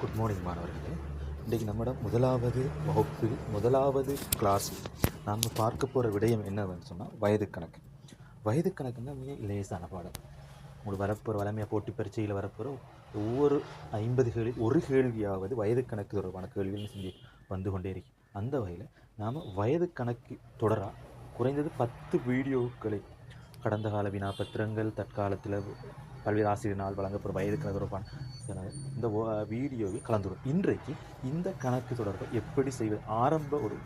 Good morning மாணவர்களே. இன்றைக்கு நம்மிடம் முதலாவது வகுப்பில் முதலாவது கிளாஸ் நாம் பார்க்க போகிற விடயம் என்னன்னு சொன்னால் வயது கணக்கு. வயது கணக்குன்னா மிக லேசான பாடம். உங்களுக்கு வரப்போகிற வளமையாக போட்டி பரீட்சையில் வரப்போகிற ஒவ்வொரு 50 கேள்வி ஒரு கேள்வியாவது வயது கணக்கு தொடர்பான கேள்விகள் செஞ்சு வந்து கொண்டே இருக்கு. அந்த வகையில் நாம் வயது கணக்கு தொடராக குறைந்தது 10 வீடியோக்களை கடந்த கால வினா பத்திரங்கள் தற்காலத்தில் பல்வேறு ஆசிரியரினால் வழங்கப்படும் வயது கணக்கு தொடர்பான இந்த வீடியோவில் கலந்துரும். இன்றைக்கு இந்த கணக்கு தொடர்பாக எப்படி செய்வது ஆரம்ப ஒரு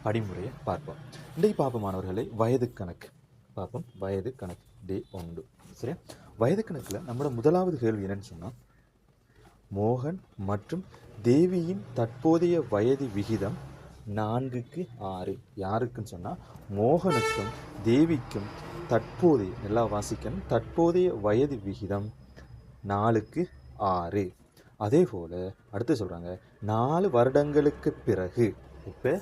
படிமுறையை பார்ப்போம். இன்றைக்கு பார்ப்போம் மாணவர்களை வயது கணக்கு பார்ப்போம். வயது கணக்கு டே 1. சரியா? வயது கணக்கில் நம்மளோட முதலாவது கேள்வி என்னன்னு சொன்னால், மோகன் மற்றும் தேவியின் தற்போதைய வயது விகிதம் 4:6. யாருக்குன்னு சொன்னால் மோகனுக்கும் தேவிக்கும் தற்போதைய நல்லா வாசிக்கணும். தற்போதைய வயது விகிதம் 4:6. அதே போல் அடுத்து சொல்கிறாங்க 4 வருடங்களுக்கு பிறகு, இப்போ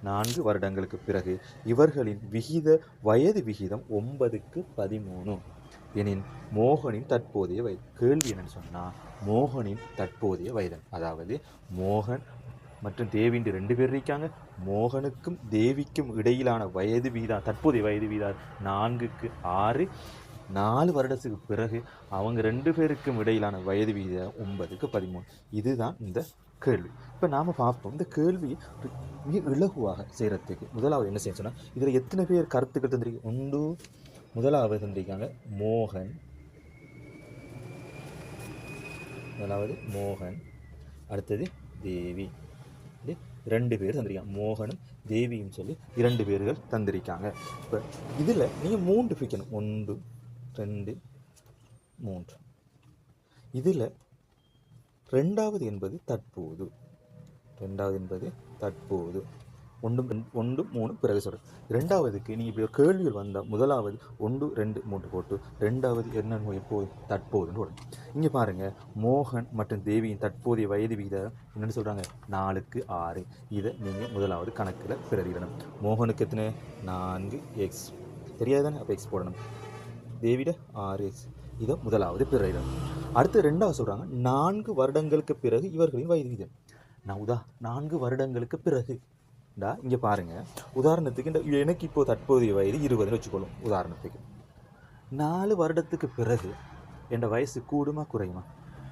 4 வருடங்களுக்கு பிறகு இவர்களின் வயது விகிதம் 9:13 எனின் மோகனின் தற்போதைய வயது. கேள்வி என்னன்னு சொன்னால் மோகனின் தற்போதைய வயது, அதாவது மோகன் மற்றும் தேவின் 2 பேர் இருக்காங்க. மோகனுக்கும் தேவிக்கும் இடையிலான வயது வீதம் தற்போதைய வயது வீதம் 4:6. 4 வருடத்துக்கு பிறகு அவங்க 2 பேருக்கும் இடையிலான வயது வீதம் 9:13. இதுதான் இந்த கேள்வி. இப்போ நாம் பார்ப்போம். இந்த கேள்வியை மிக இலகுவாக செய்கிறதுக்கு முதலாவது என்ன செய்ய சொன்னால், இதில் எத்தனை பேர் கருத்துக்கள் தந்திருக்கீங்க? ஒன்று முதலாவது தந்திருக்காங்க மோகன். முதலாவது மோகன், அடுத்தது தேவி. 2 பேர் தந்திருக்காங்க. மோகனும் தேவியும் சொல்லி 2 பேர்கள் தந்திருக்காங்க. இப்போ இதில் நீங்கள் 3 பிரிக்கணும். 1 2 3. இதில் ரெண்டாவது என்பது தற்போது. ரெண்டாவது என்பது தற்போது. 1 3 பிறகு சொல்கிறேன். ரெண்டாவதுக்கு நீங்கள் இப்படி ஒரு கேள்விகள் வந்தால் முதலாவது 1 2 3 போட்டு ரெண்டாவது என்னன்னு எப்போது தற்போதுன்னு போடுங்க. இங்கே பாருங்கள், மோகன் மற்றும் தேவியின் தற்போதைய வயது விகிதம் என்னென்னு சொல்கிறாங்க 4:6. இதை நீங்கள் முதலாவது கணக்கில் பிரதிடணும். மோகனுக்கு எத்தனை 4x தெரியாதுதானே, அப்போ எக்ஸ் போடணும். தேவிட 6x, இதை முதலாவது பிரதிடணும். அடுத்து ரெண்டாவது சொல்கிறாங்க 4 வருடங்களுக்கு பிறகு இவர்களின் வயது விகிதம். 4 வருடங்களுக்கு பிறகு இங்கே பாருங்கள். உதாரணத்துக்கு எனக்கு இப்போது தற்போதைய வயது 20 வச்சுக்கொள்ளும். உதாரணத்துக்கு 4 வருடத்துக்கு பிறகு என் வயசு கூடுமா குறையுமா?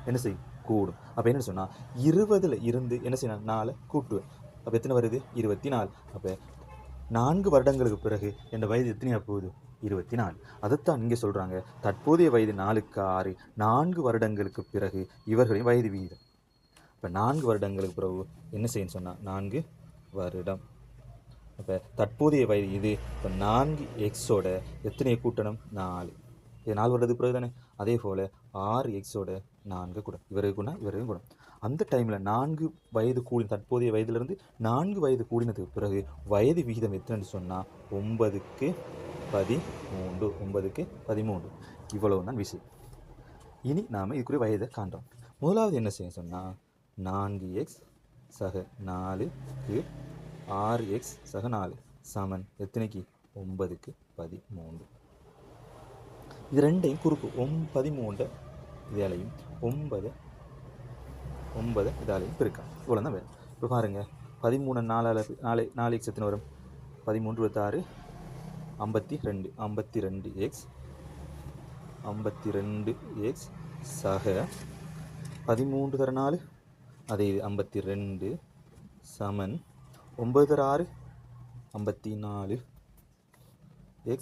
என்ன செய்யும்? கூடும். அப்போ என்ன சொன்னால் 20 இருந்து என்ன செய்யணும் 4 கூட்டுவேன். அப்போ எத்தனை வருது? 24. அப்போ 4 வருடங்களுக்கு பிறகு என் வயது எத்தனையா போகுது? 24. அதைத்தான் இங்கே சொல்கிறாங்க தற்போதைய வயது 4:6. 4 வருடங்களுக்கு பிறகு இவர்களின் வயது விகிதம். இப்போ 4 வருடங்களுக்கு பிறகு என்ன செய்யணும்னு சொன்னால் 4 வருடம். அப்போ தற்போதைய வயது இது. இப்போ 4x எத்தனையை கூட்டணும்? 4. இது 4 வருடத்துக்கு பிறகு தானே. அதே போல் 6x 4 கூட இவருக்குன்னா இவருக்கும் கூட. அந்த டைமில் 4 வயது கூடின தற்போதைய வயதுலேருந்து 4 வயது கூடினதுக்கு பிறகு வயது விகிதம் எத்தனைன்னு சொன்னால் 9:13. 9:13. இவ்வளவு தான் விஷயம். இனி நாம் இதுக்குரிய வயதை காண்றோம். முதலாவது என்ன செய்ய சொன்னால் 4x சக 4க்கு 6x சக 4 சமன் எத்தனைக்கு? 9:13. இது ரெண்டையும் குறுக்கு 13 இதாலையும் 9 இதாலையும் பிரிக்கலாம். இவ்வளோ தான் வேணும். இப்போ பாருங்கள் 13 4x எத்தனை வரும்? 13 26 52. 52x 52x சக 13 தர 4 அதே இது 52 சமன் 9 தர 6 54 x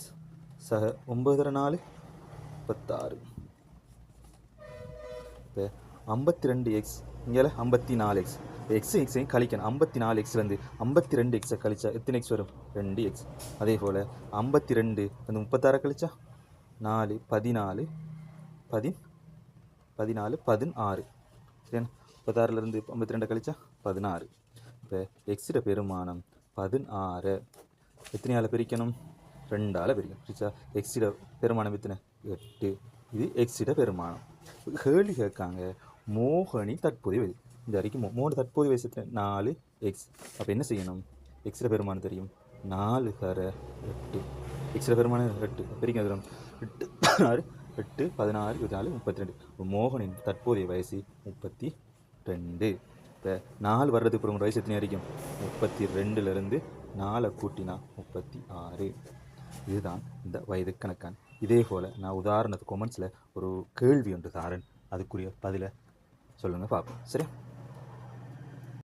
சக 9 தர 4 36. இப்போ 52x இங்கே 54x. எக்ஸையும் கழிக்கணும். 54xலேருந்து 52x கழிச்சா எத்தனை எக்ஸ் வரும்? 2x. அதே போல் 52 அந்த 36 கழிச்சா 4 14 16. சரியா? 36லேருந்து 52 கழிச்சா 16. இப்போ எக்ஸோட பெருமானம் 16. எத்தனையால் பிரிக்கணும்? 2ஆல் பிரிக்கணும். பிரிச்சா எக்ஸோட பெருமானம் எத்தனை? 8. இது எக்ஸோட பெருமானம். கேள்வி கேட்காங்க மோகனி தற்போதைய வயது. இந்த வரைக்கும் மோகன் தற்போதைய வயசு 4x. அப்போ என்ன செய்யணும்? எக்ஸோட பெருமானம் தெரியும் 4 தர 8. எக்ஸோட பெருமானம் 8 பிரிக்க 8 6 8 16 24 32. மோகனின் தற்போதைய வயசு 32. 2. இப்போ 4 வர்றதுக்கு அப்புறம் வயசு எத்தனை வரைக்கும் 32லேருந்து 4 கூட்டினா 36. இதுதான் இந்த வயது கணக்கான். இதே போல் நான் உதாரணத்துக்கு கொமெண்ட்ஸில் ஒரு கேள்வி ஒன்று தாரேன், அதுக்குரிய பதிலை சொல்லுங்கள் பார்ப்போம். சரியா?